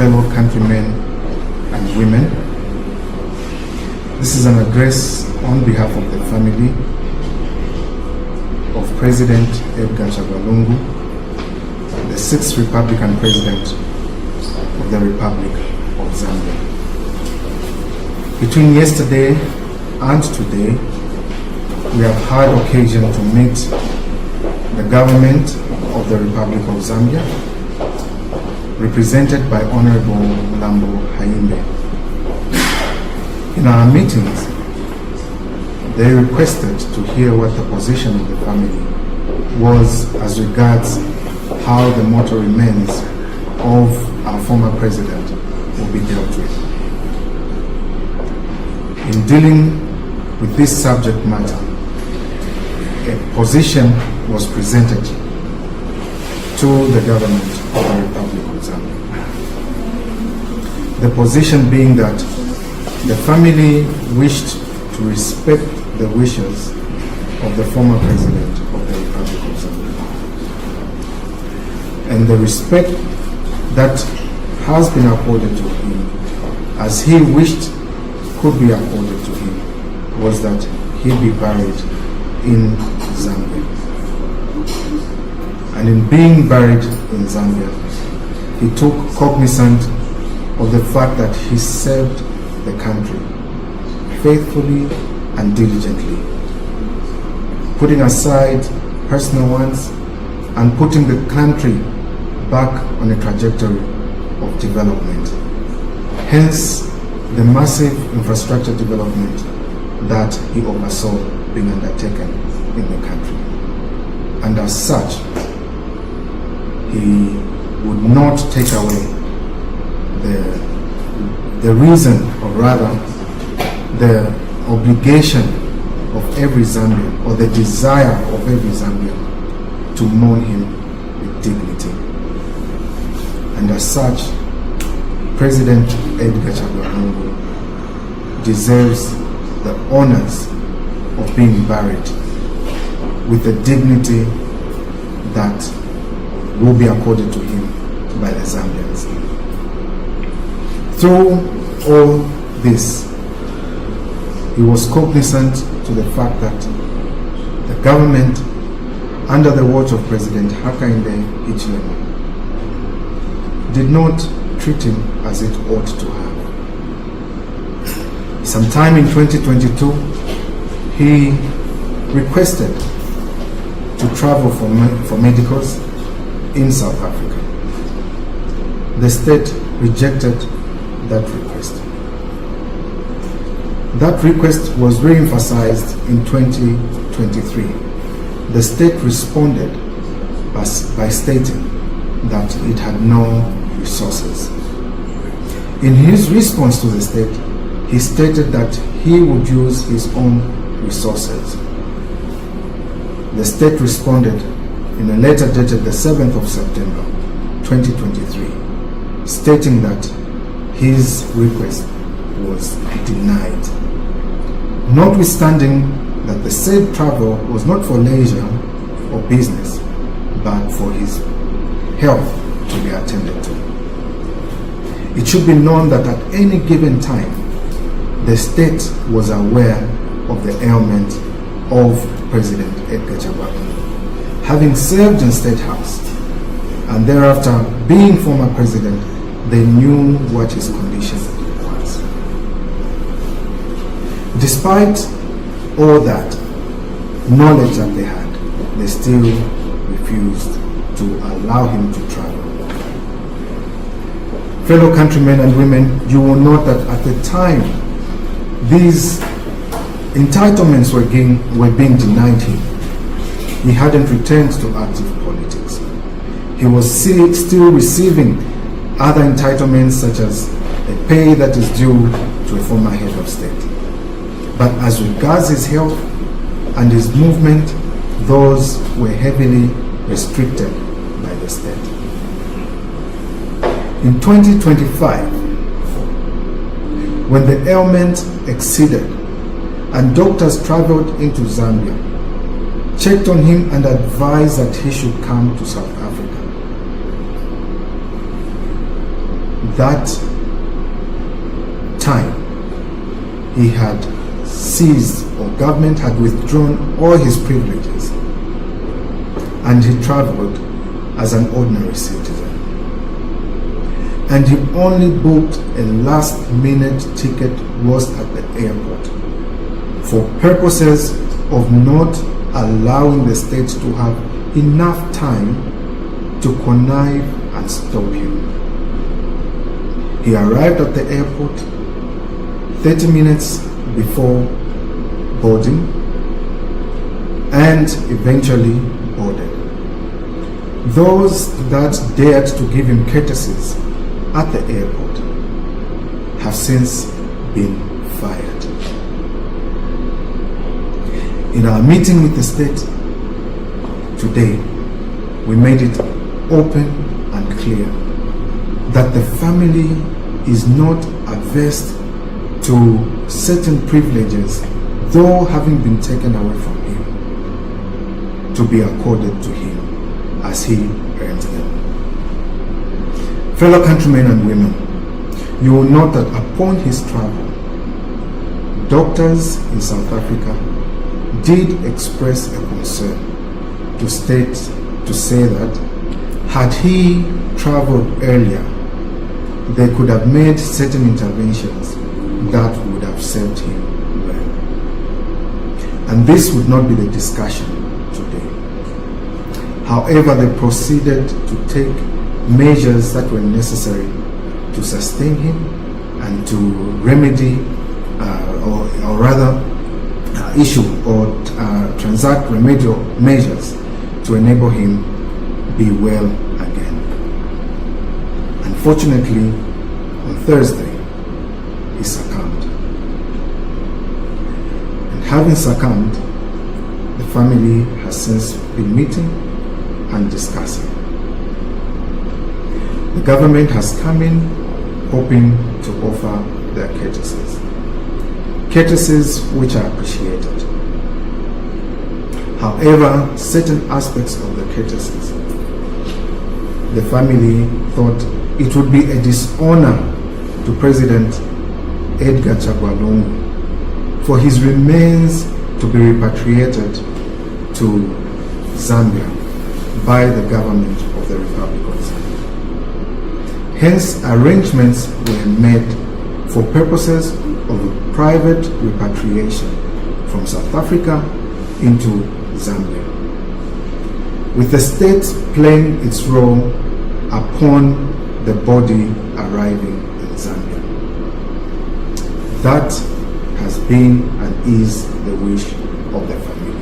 fellow countrymen and women. This is an address on behalf of the family of President Edgar Lungu, the 6th Republican President of the Republic of Zambia. Between yesterday and today, we have had occasion to meet the government of the Republic of Zambia, represented by Honorable Lambo Haimbe. In our meetings, they requested to hear what the position of the family was as regards how the mortal remains of our former president will be dealt with. In dealing with this subject matter, a position was presented to the government of the Republic of Zambia. The position being that the family wished to respect the wishes of the former president of the Republic of Zambia. And the respect that has been accorded to him, as he wished could be accorded to him, was that he be buried in Zambia. And in being buried in Zambia, he took cognizance of the fact that he served the country faithfully and diligently, putting aside personal ones and putting the country back on a trajectory of development. Hence, the massive infrastructure development that he oversaw being undertaken in the country. And as such, he would not take away the reason, or rather the obligation of every Zambian, or the desire of every Zambian, to mourn him with dignity. And as such, President Edgar Lungu deserves the honors of being buried with the dignity that will be accorded to him by the Zambians. Through all this, he was cognizant to the fact that the government, under the watch of President Hakainde Hichilema, did not treat him as it ought to have. Sometime in 2022, he requested to travel for medicals in South Africa. The state rejected that request. That request was re-emphasized in 2023. The state responded by stating that it had no resources. In his response to the state, he stated that he would use his own resources. The state responded in a letter dated the 7th of September 2023, stating that his request was denied, notwithstanding that the said travel was not for leisure or business, but for his health to be attended to. It should be known that at any given time, the state was aware of the ailment of President Edgar Lungu. Having served in State House and thereafter being former president, they knew what his condition was. Despite all that knowledge that they had, they still refused to allow him to travel. Fellow countrymen and women, you will note that at the time these entitlements were being denied him, he hadn't returned to active politics. He was still receiving other entitlements, such as a pay that is due to a former head of state. But as regards his health and his movement, those were heavily restricted by the state. In 2025, when the ailment exceeded and doctors traveled into Zambia, checked on him and advised that he should come to South Africa, that time he had seized, or government had withdrawn all his privileges, and he traveled as an ordinary citizen. And he only booked a last-minute ticket was at the airport for purposes of not allowing the state to have enough time to connive and stop him. He arrived at the airport 30 minutes before boarding and eventually boarded. Those that dared to give him courtesies at the airport have since been fired. In our meeting with the state today, we made it open and clear that the family is not averse to certain privileges, though having been taken away from him, to be accorded to him as he earns them. Fellow countrymen and women, you will note that upon his travel, doctors in South Africa did express a concern to say that had he traveled earlier, they could have made certain interventions that would have served him well. And this would not be the discussion today. However, they proceeded to take measures that were necessary to sustain him and to remedy or rather issue or transact remedial measures to enable him be well again. Unfortunately, on Thursday, he succumbed. And having succumbed, the family has since been meeting and discussing. The government has come in hoping to offer their courtesies. Courtesies which are appreciated. However, certain aspects of the courtesies, the family thought it would be a dishonor to President Edgar Lungu for his remains to be repatriated to Zambia by the government of the Republic of Zambia. Hence, arrangements were made for purposes of private repatriation from South Africa into Zambia, with the state playing its role upon the body arriving in Zambia. That has been and is the wish of the family.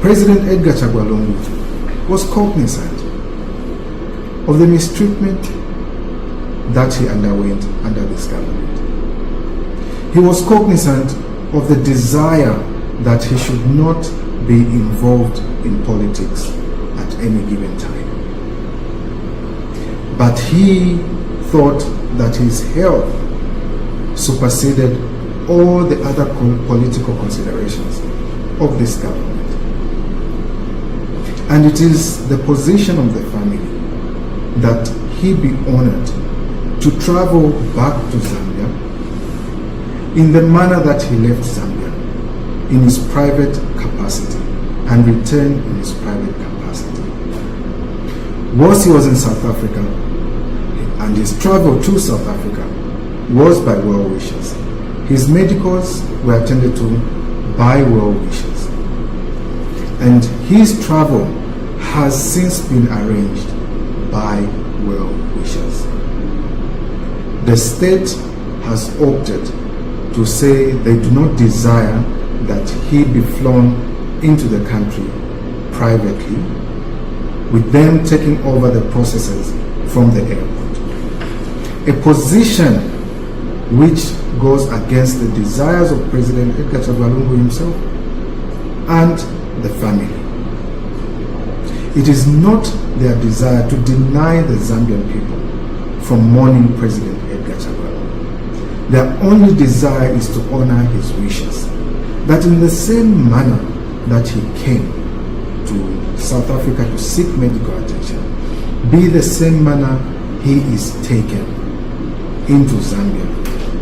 President Edgar Lungu was cognizant of the mistreatment that he underwent under this government. He was cognizant of the desire that he should not be involved in politics at any given time. But he thought that his health superseded all the other political considerations of this government. And it is the position of the family that he be honored to travel back to Zambia in the manner that he left Zambia, in his private capacity, and return in his private capacity. Whilst he was in South Africa, and his travel to South Africa was by well wishes. His medicals were attended to by well wishes. And his travel has since been arranged by well wishes. The state has opted to say they do not desire that he be flown into the country privately, with them taking over the processes from the airport. A position which goes against the desires of President Edgar Lungu himself and the family. It is not their desire to deny the Zambian people from mourning President Edgar Lungu. Their only desire is to honor his wishes, that in the same manner that he came to South Africa to seek medical attention, be the same manner he is taken into Zambia,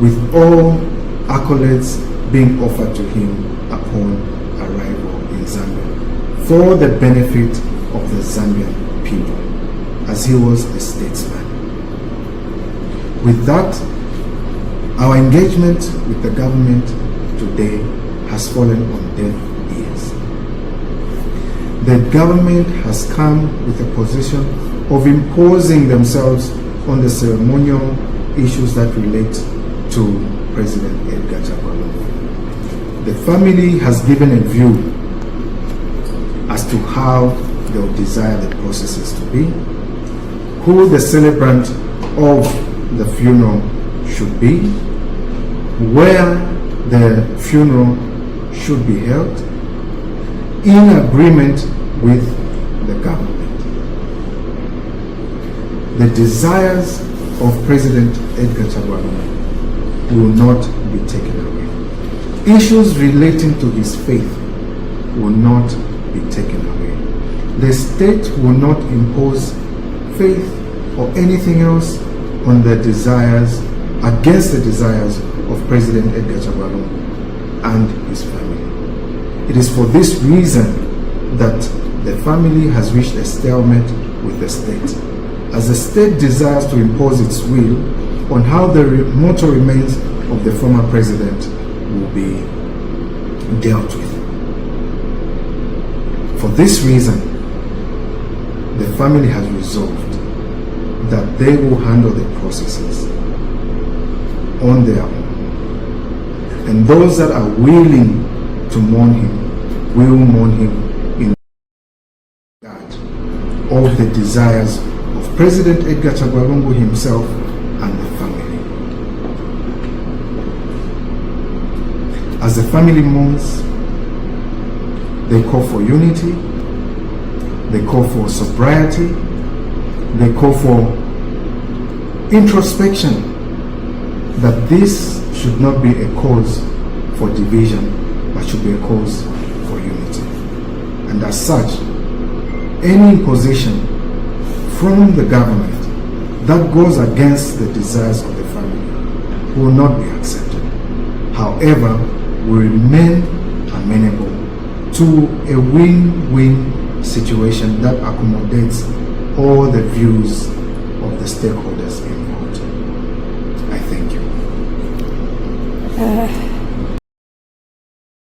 with all accolades being offered to him upon arrival in Zambia, for the benefit of the Zambian people, as he was a statesman. With that, our engagement with the government today has fallen on deaf ears. The government has come with a position of imposing themselves on the ceremonial issues that relate to President Edgar Lungu. The family has given a view as to how they would desire the processes to be, who the celebrant of the funeral should be, where the funeral should be held, in agreement with the government. The desires of President Edgar Lungu will not be taken away. Issues relating to his faith will not be taken away. The state will not impose faith or anything else on the desires, against the desires of President Edgar Lungu and his family. It is for this reason that the family has reached a stalemate with the state, as the state desires to impose its will on how the mortal remains of the former president will be dealt with. For this reason, the family has resolved that they will handle the processes on their own. And those that are willing to mourn him will mourn him in regard of the desires of President Edgar Lungu himself and the family. As the family mourns, they call for unity, they call for sobriety, they call for introspection, that this should not be a cause for division, but should be a cause for unity. And as such, any imposition from the government that goes against the desires of the family will not be accepted. However, we remain amenable to a win-win situation that accommodates all the views of the stakeholders involved. I thank you.